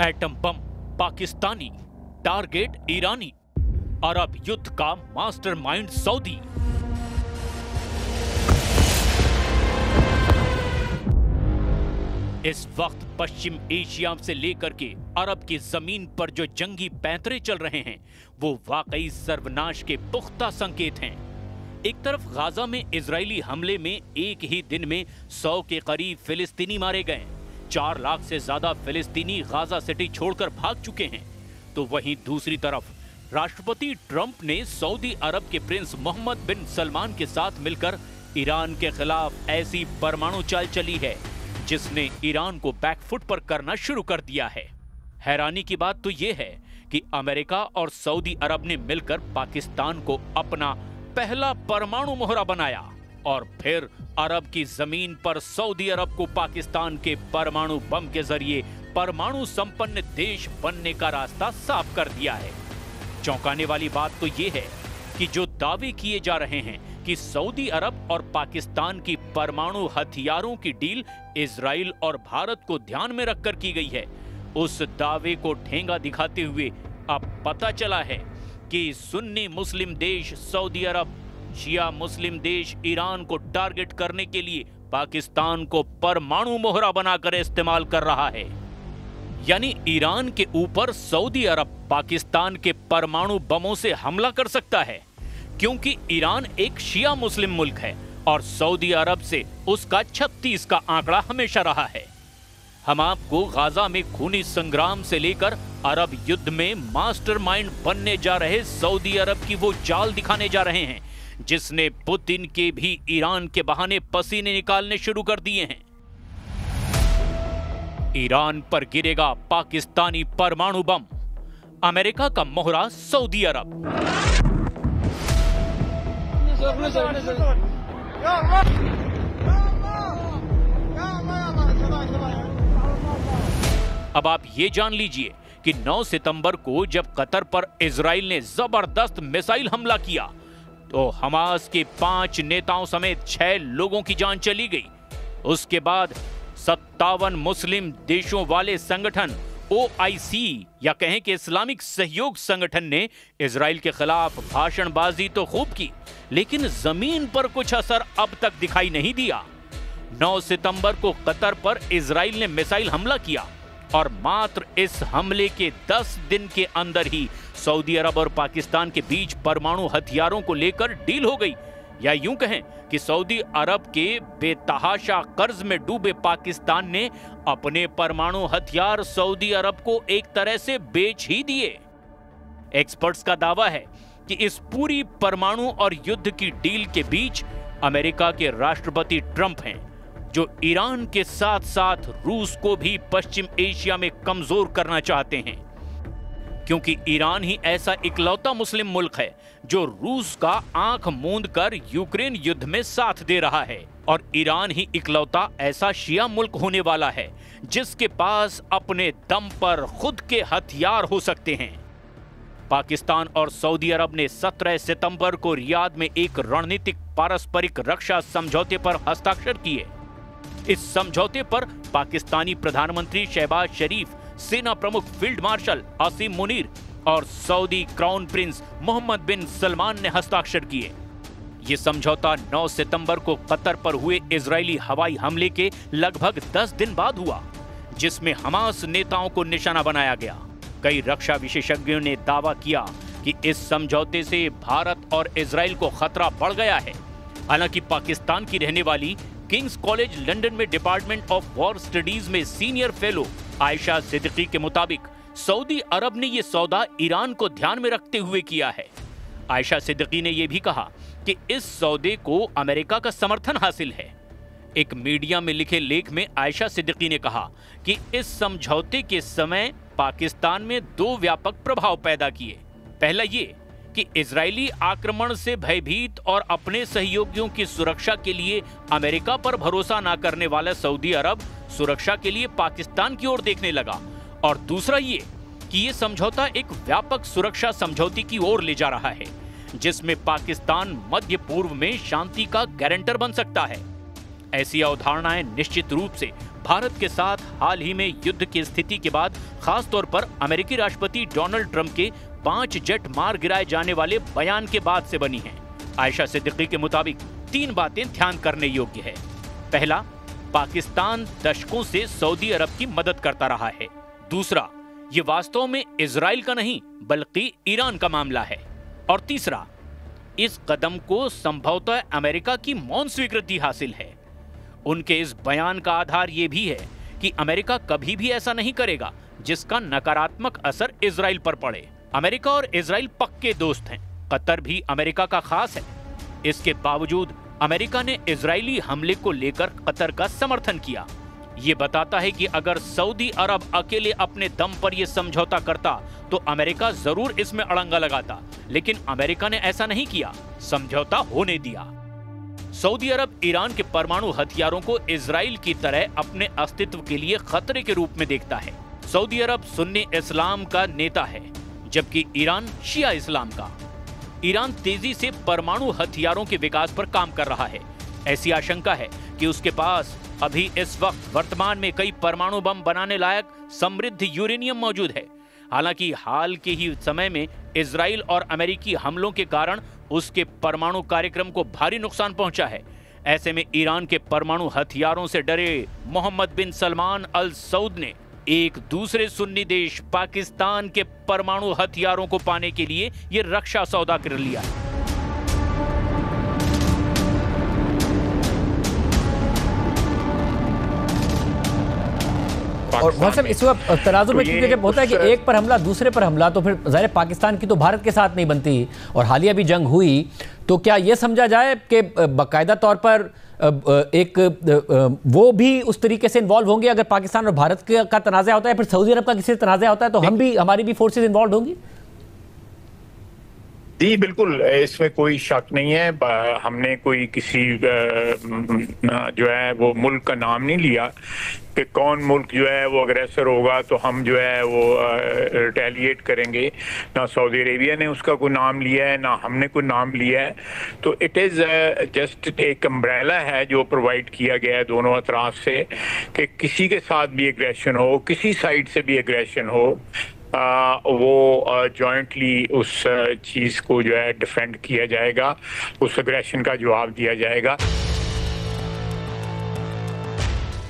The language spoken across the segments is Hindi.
एटम बम पाकिस्तानी, टारगेट ईरानी, अरब युद्ध का मास्टरमाइंड सऊदी। इस वक्त पश्चिम एशिया से लेकर के अरब की जमीन पर जो जंगी पैंतरे चल रहे हैं वो वाकई सर्वनाश के पुख्ता संकेत हैं। एक तरफ गाजा में इजरायली हमले में एक ही दिन में 100 के करीब फिलिस्तीनी मारे गए, 4 लाख से ज्यादा फिलिस्तीनी गाजा सिटी छोड़कर भाग चुके हैं। तो वहीं दूसरी तरफ राष्ट्रपति ट्रंप ने सऊदी अरब के प्रिंस मोहम्मद बिन सलमान के साथ मिलकर ईरान के खिलाफ ऐसी परमाणु चाल चली है जिसने ईरान को बैकफुट पर करना शुरू कर दिया है। हैरानी की बात तो यह है कि अमेरिका और सऊदी अरब ने मिलकर पाकिस्तान को अपना पहला परमाणु मोहरा बनाया और फिर अरब की जमीन पर सऊदी अरब को पाकिस्तान के परमाणु बम के जरिए परमाणु संपन्न देश बनने का रास्ता साफ कर दिया है। चौंकाने वाली बात तो यह है कि जो दावे किए जा रहे हैं कि सऊदी अरब और पाकिस्तान की परमाणु हथियारों की डील इजराइल और भारत को ध्यान में रखकर की गई है, उस दावे को ठेंगा दिखाते हुए अब पता चला है कि सुन्नी मुस्लिम देश सऊदी अरब शिया मुस्लिम देश ईरान को टारगेट करने के लिए पाकिस्तान को परमाणु मोहरा बनाकर इस्तेमाल कर रहा है। यानी ईरान के ऊपर सऊदी अरब पाकिस्तान के परमाणु बमों से हमला कर सकता है, क्योंकि ईरान एक शिया मुस्लिम मुल्क है और सऊदी अरब से उसका 36 का आंकड़ा हमेशा रहा है। हम आपको गाजा में खूनी संग्राम से लेकर अरब युद्ध में मास्टरमाइंड बनने जा रहे सऊदी अरब की वो चाल दिखाने जा रहे हैं जिसने पुतिन के भी ईरान के बहाने पसीने निकालने शुरू कर दिए हैं। ईरान पर गिरेगा पाकिस्तानी परमाणु बम, अमेरिका का मोहरा सऊदी अरब। अब आप ये जान लीजिए कि 9 सितंबर को जब कतर पर इजराइल ने जबरदस्त मिसाइल हमला किया तो हमास के 5 नेताओं समेत 6 लोगों की जान चली गई। उसके बाद 57 मुस्लिम देशों वाले संगठन OIC या कहें कि इस्लामिक सहयोग संगठन ने इजराइल के खिलाफ भाषणबाजी तो खूब की, लेकिन जमीन पर कुछ असर अब तक दिखाई नहीं दिया। 9 सितंबर को कतर पर इजराइल ने मिसाइल हमला किया और मात्र इस हमले के 10 दिन के अंदर ही सऊदी अरब और पाकिस्तान के बीच परमाणु हथियारों को लेकर डील हो गई। या यूं कहें कि सऊदी अरब के बेतहाशा कर्ज में डूबे पाकिस्तान ने अपने परमाणु हथियार सऊदी अरब को एक तरह से बेच ही दिए। एक्सपर्ट्स का दावा है कि इस पूरी परमाणु और युद्ध की डील के बीच अमेरिका के राष्ट्रपति ट्रंप हैं, जो ईरान के साथ साथ रूस को भी पश्चिम एशिया में कमजोर करना चाहते हैं, क्योंकि ईरान ही ऐसा इकलौता मुस्लिम मुल्क है जो रूस का आंख मूंद कर यूक्रेन युद्ध में साथ दे रहा है, और ईरान ही इकलौता ऐसा शिया मुल्क होने वाला है जिसके पास अपने दम पर खुद के हथियार हो सकते हैं। पाकिस्तान और सऊदी अरब ने 17 सितंबर को रियाद में एक रणनीतिक पारस्परिक रक्षा समझौते पर हस्ताक्षर किए। इस समझौते पर पाकिस्तानी प्रधानमंत्री शहबाज शरीफ, सेना प्रमुख फील्ड मार्शल आसिम मुनीर और सऊदी क्राउन प्रिंस मोहम्मद बिन सलमान ने हस्ताक्षर किए। ये समझौता 9 सितंबर को कतर पर हुए इजरायली हवाई हमले के लगभग 10 दिन बाद हुआ, जिसमें हमास नेताओं को निशाना बनाया गया। कई रक्षा विशेषज्ञों ने दावा किया कि इस समझौते से भारत और इजराइल को खतरा बढ़ गया है। हालांकि पाकिस्तान की रहने वाली किंग्स कॉलेज लंदन में डिपार्टमेंट ऑफ वॉर स्टडीज में सीनियर फेलो आयशा सिद्दीकी के मुताबिक सऊदी अरब ने यह सौदा ईरान को ध्यान में रखते हुए किया है। आयशा सिद्दीकी ने यह भी कहा कि इस सौदे को अमेरिका का समर्थन हासिल है। एक मीडिया में लिखे लेख में आयशा सिद्दीकी ने कहा कि इस समझौते के समय पाकिस्तान में 2 व्यापक प्रभाव पैदा किए। पहला ये कि इजरायली आक्रमण से भयभीत और अपने सहयोगियों की सुरक्षा के लिए अमेरिका पर भरोसा न करने वाला सऊदी अरब सुरक्षा के लिए पाकिस्तान की ओर देखने लगा, और दूसरा ये कि ये समझौता एक व्यापक सुरक्षा समझौते की ओर ले जा रहा है जिसमें पाकिस्तान मध्य पूर्व में शांति का गारंटर बन सकता है। ऐसी अवधारणाएं निश्चित रूप से भारत के साथ हाल ही में युद्ध की स्थिति के बाद खास तौर पर अमेरिकी राष्ट्रपति डोनाल्ड ट्रंप के 5 जेट मार गिराए जाने वाले बयान के बाद से बनी हैं। आयशा सिद्दीकी के मुताबिक 3 बातें ध्यान करने योग्य है। पहला, पाकिस्तान दशकों से सऊदी अरब की मदद करता रहा है। दूसरा, ये वास्तव में इजराइल का नहीं बल्कि ईरान का मामला है। और तीसरा, इस कदम को संभवतः अमेरिका की मौन स्वीकृति हासिल है। उनके इस बयान का आधार ये भी है कि अमेरिका कभी भी ऐसा नहीं करेगा जिसका नकारात्मक असर इजराइल पर पड़े। अमेरिका और इजराइल पक्के दोस्त हैं। कतर भी अमेरिका का खास है। इसके बावजूद अमेरिका ने इजरायली हमले को लेकर कतर का समर्थन किया। ये बताता है कि अगर सऊदी अरब अकेले अपने दम पर यह समझौता करता तो अमेरिका जरूर इसमें अड़ंगा लगाता, लेकिन अमेरिका ने ऐसा नहीं किया, समझौता होने दिया। सऊदी अरब ईरान के परमाणु हथियारों को इजराइल की तरह अपने अस्तित्व के लिए खतरे के रूप में देखता है। सऊदी अरब सुन्नी इस्लाम का नेता है, जबकि ईरान शिया इस्लाम का। ईरान तेजी से परमाणु हथियारों के विकास पर काम कर रहा है। ऐसी आशंका है कि उसके पास अभी इस वक्त वर्तमान में कई परमाणु बम बनाने लायक समृद्ध यूरेनियम मौजूद है। हालांकि हाल के ही समय में इजराइल और अमेरिकी हमलों के कारण उसके परमाणु कार्यक्रम को भारी नुकसान पहुंचा है। ऐसे में ईरान के परमाणु हथियारों से डरे मोहम्मद बिन सलमान अल सऊद ने एक दूसरे सुन्नी देश पाकिस्तान के परमाणु हथियारों को पाने के लिए ये रक्षा सौदा कर लिया। और मौसम इस वक्त तराजू में, क्योंकि जब होता है कि एक पर हमला दूसरे पर हमला, तो फिर ज़ाहिर पाकिस्तान की तो भारत के साथ नहीं बनती, और हालिया भी जंग हुई, तो क्या ये समझा जाए कि बाकायदा तौर पर एक वो भी उस तरीके से इन्वॉल्व होंगे? अगर पाकिस्तान और भारत का तनाज़ा होता है, फिर सऊदी अरब का किसी से तनाज़ा होता है, तो हमारी भी फोर्सेज इन्वॉल्व होंगी? जी बिल्कुल, इसमें कोई शक नहीं है। हमने कोई किसी जो है वो मुल्क का नाम नहीं लिया कि कौन मुल्क जो है वो अग्रेसर होगा तो हम जो है वो रिटेलिएट करेंगे। ना सऊदी अरेबिया ने उसका कोई नाम लिया है, ना हमने कोई नाम लिया है। तो इट इज़ जस्ट एक अम्ब्रेला है जो प्रोवाइड किया गया है दोनों अतराफ से कि किसी के साथ भी एग्रेशन हो, किसी साइड से भी एग्रेशन हो, वो जॉइंटली उस चीज़ को जो है डिफेंड किया जाएगा, उस एग्रेशन का जवाब दिया जाएगा।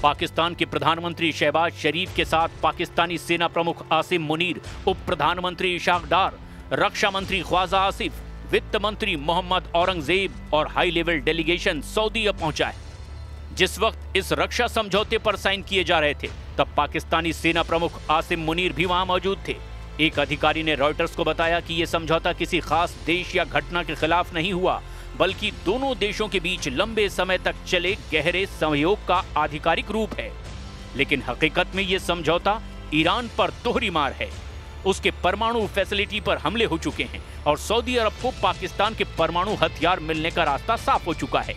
पाकिस्तान के प्रधानमंत्री शहबाज शरीफ के साथ पाकिस्तानी सेना प्रमुख आसिम मुनीर, उप प्रधानमंत्री इशाक डार, रक्षा मंत्री ख्वाजा आसिफ, वित्त मंत्री मोहम्मद औरंगजेब और हाई लेवल डेलीगेशन सऊदी अरब पहुंचा है। जिस वक्त इस रक्षा समझौते पर साइन किए जा रहे थे, तब पाकिस्तानी सेना प्रमुख आसिम मुनीर भी वहां मौजूद थे। एक अधिकारी ने रॉयटर्स को बताया कि यह समझौता किसी खास देश या घटना के खिलाफ नहीं हुआ, बल्कि दोनों देशों के बीच लंबे समय तक चले गहरे सहयोग का आधिकारिक रूप है। लेकिन हकीकत में यह समझौता ईरान पर दोहरी मार है। उसके परमाणु फैसिलिटी पर हमले हो चुके हैं और सऊदी अरब को पाकिस्तान के परमाणु हथियार मिलने का रास्ता साफ हो चुका है।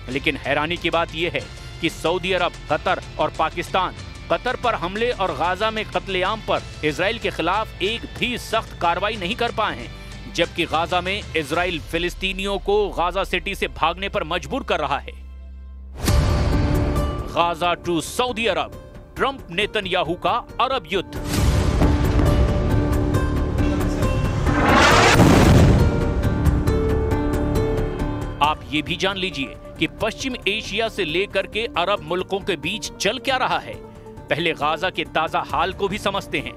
लेकिन हैरानी की बात यह है कि सऊदी अरब, कतर और पाकिस्तान कतर पर हमले और गाजा में कत्लेआम पर इजराइल के खिलाफ एक भी सख्त कार्रवाई नहीं कर पाए हैं, जबकि गाजा में इजराइल फिलिस्तीनियों को गाजा सिटी से भागने पर मजबूर कर रहा है। Gaza to Saudi Arab, Trump Netanyahu का अरब युद्ध। आप ये भी जान लीजिए कि पश्चिम एशिया से लेकर के अरब मुल्कों के बीच चल क्या रहा है। पहले गाजा के ताजा हाल को भी समझते हैं।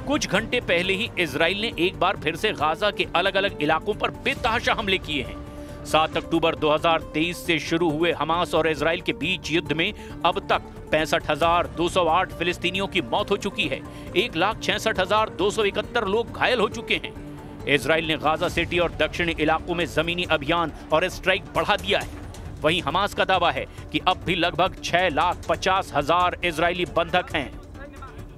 कुछ घंटे पहले ही इजराइल ने एक बार फिर से गाजा के अलग अलग इलाकों पर बेतहाशा हमले किए हैं। 7 अक्टूबर 2023 से शुरू हुए हमास और इजराइल के बीच युद्ध में अब तक 65,208 फिलिस्तीनियों की मौत हो चुकी है। 1,66,271 लोग घायल हो चुके हैं। इजराइल ने गाजा सिटी और दक्षिणी इलाकों में जमीनी अभियान और स्ट्राइक बढ़ा दिया है। वहीं हमास का दावा है कि अब भी लगभग 6,50,000 इजरायली बंधक हैं।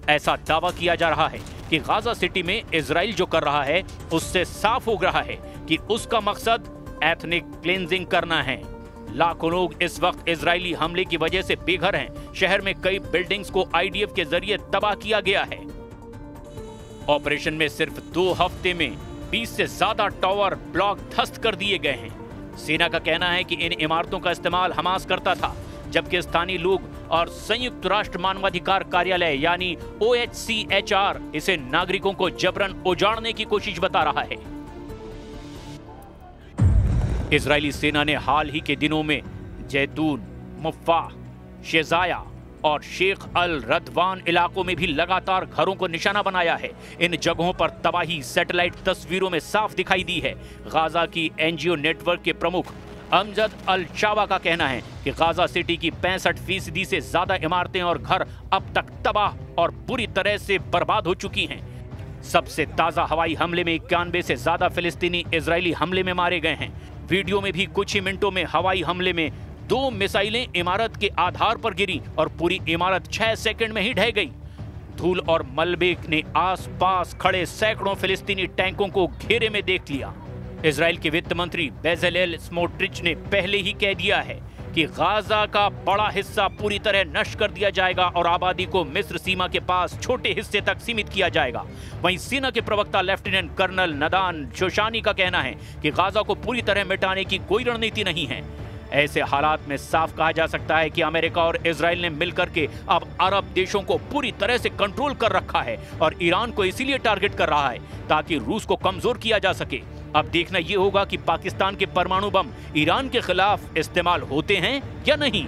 ऐसा दावा किया जा रहा है कि गाजा सिटी में इजराइल जो कर रहा है उससे साफ हो रहा है कि उसका मकसद एथनिक क्लींजिंग करना है। लाखों लोग इस वक्त इजरायली हमले की वजह से बेघर हैं। शहर में कई बिल्डिंग्स को आईडीएफ के जरिए तबाह किया गया है। ऑपरेशन में सिर्फ 2 हफ्ते में 20 से ज्यादा टावर ब्लॉक ध्वस्त कर दिए गए हैं। सेना का कहना है कि इन इमारतों का इस्तेमाल हमास करता था, जबकि स्थानीय लोग और संयुक्त राष्ट्र मानवाधिकार कार्यालय यानी OHCHR इसे नागरिकों को जबरन उजाड़ने की कोशिश बता रहा है। इजरायली सेना ने हाल ही के दिनों में जैतून, मुफ्फा, शेजाया और शेख अल रदवान इलाकों में भी लगातार घरों को निशाना बनाया है। इन जगहों पर तबाही सैटेलाइट तस्वीरों में साफ दिखाई दी है। गाजा की NGO नेटवर्क के प्रमुख अमजद अल चावा का कहना है कि गाजा सिटी की 65% से ज्यादा इमारतें और घर अब तक तबाह और बुरी तरह से बर्बाद हो चुकी हैं। सबसे ताजा हवाई हमले में 91 से ज्यादा फिलिस्तीनी इजरायली हमले में मारे गए हैं। वीडियो में भी कुछ ही मिनटों में हवाई हमले में 2 मिसाइलें इमारत के आधार पर गिरी और पूरी इमारत 6 सेकंड में ही ढह गई। धूल और मलबे ने आसपास खड़े सैकड़ों फिलिस्तीनी टैंकों को घेरे में देख लिया। इजराइल के वित्त मंत्री बेज़लेल स्मोट्रिच ने पहले ही कह दिया है कि गाजा का बड़ा हिस्सा पूरी तरह नष्ट कर दिया जाएगा और आबादी को मिस्र सीमा के पास छोटे हिस्से तक सीमित किया जाएगा। वहीं सेना के प्रवक्ता लेफ्टिनेंट कर्नल नदान शोशानी का कहना है कि गाजा को पूरी तरह मिटाने की कोई रणनीति नहीं है। ऐसे हालात में साफ कहा जा सकता है कि अमेरिका और इजराइल ने मिलकर के अब अरब देशों को पूरी तरह से कंट्रोल कर रखा है और ईरान को इसीलिए टारगेट कर रहा है ताकि रूस को कमजोर किया जा सके। अब देखना यह होगा कि पाकिस्तान के परमाणु बम ईरान के खिलाफ इस्तेमाल होते हैं या नहीं।